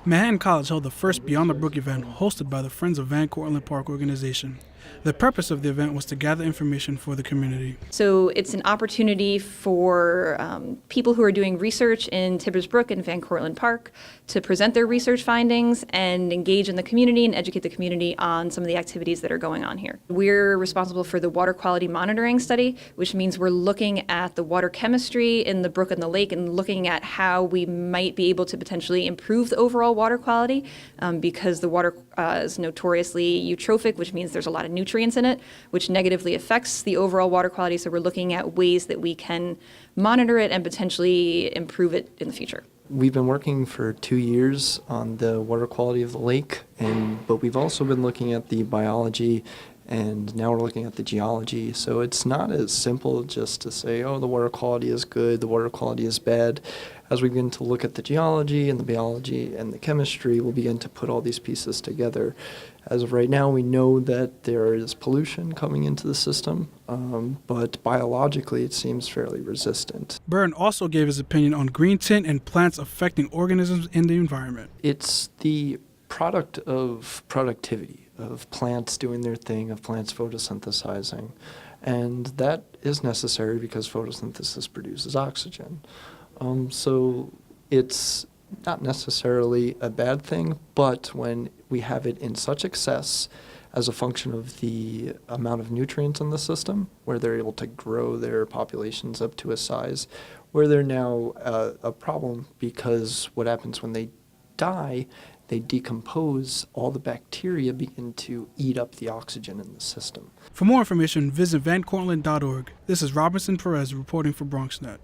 Manhattan College held the first Beyond the Brook event hosted by the Friends of Van Cortlandt Park organization. The purpose of the event was to gather information for the community. So it's an opportunity for people who are doing research in Tibbers Brook and Van Cortlandt Park to present their research findings and engage in the community and educate the community on some of the activities that are going on here. We're responsible for the water quality monitoring study, which means we're looking at the water chemistry in the brook and the lake and looking at how we might be able to potentially improve the overall water quality because the water is notoriously eutrophic, which means there's a lot of nutrients in it, which negatively affects the overall water quality. So we're looking at ways that we can monitor it and potentially improve it in the future. We've been working for 2 years on the water quality of the lake, but we've also been looking at the biology, and now we're looking at the geology. So it's not as simple just to say, oh, the water quality is good, the water quality is bad. As we begin to look at the geology and the biology and the chemistry, we'll begin to put all these pieces together. As of right now, we know that there is pollution coming into the system, but biologically it seems fairly resistant. Byrne also gave his opinion on green tint and plants affecting organisms in the environment. It's the product of productivity, of plants doing their thing, of plants photosynthesizing. And that is necessary because photosynthesis produces oxygen. So it's not necessarily a bad thing, but when we have it in such excess as a function of the amount of nutrients in the system, where they're able to grow their populations up to a size where they're now a problem, because what happens when they die, they decompose, all the bacteria begin to eat up the oxygen in the system. For more information, visit vancortlandt.org. This is Robinson Perez reporting for BronxNet.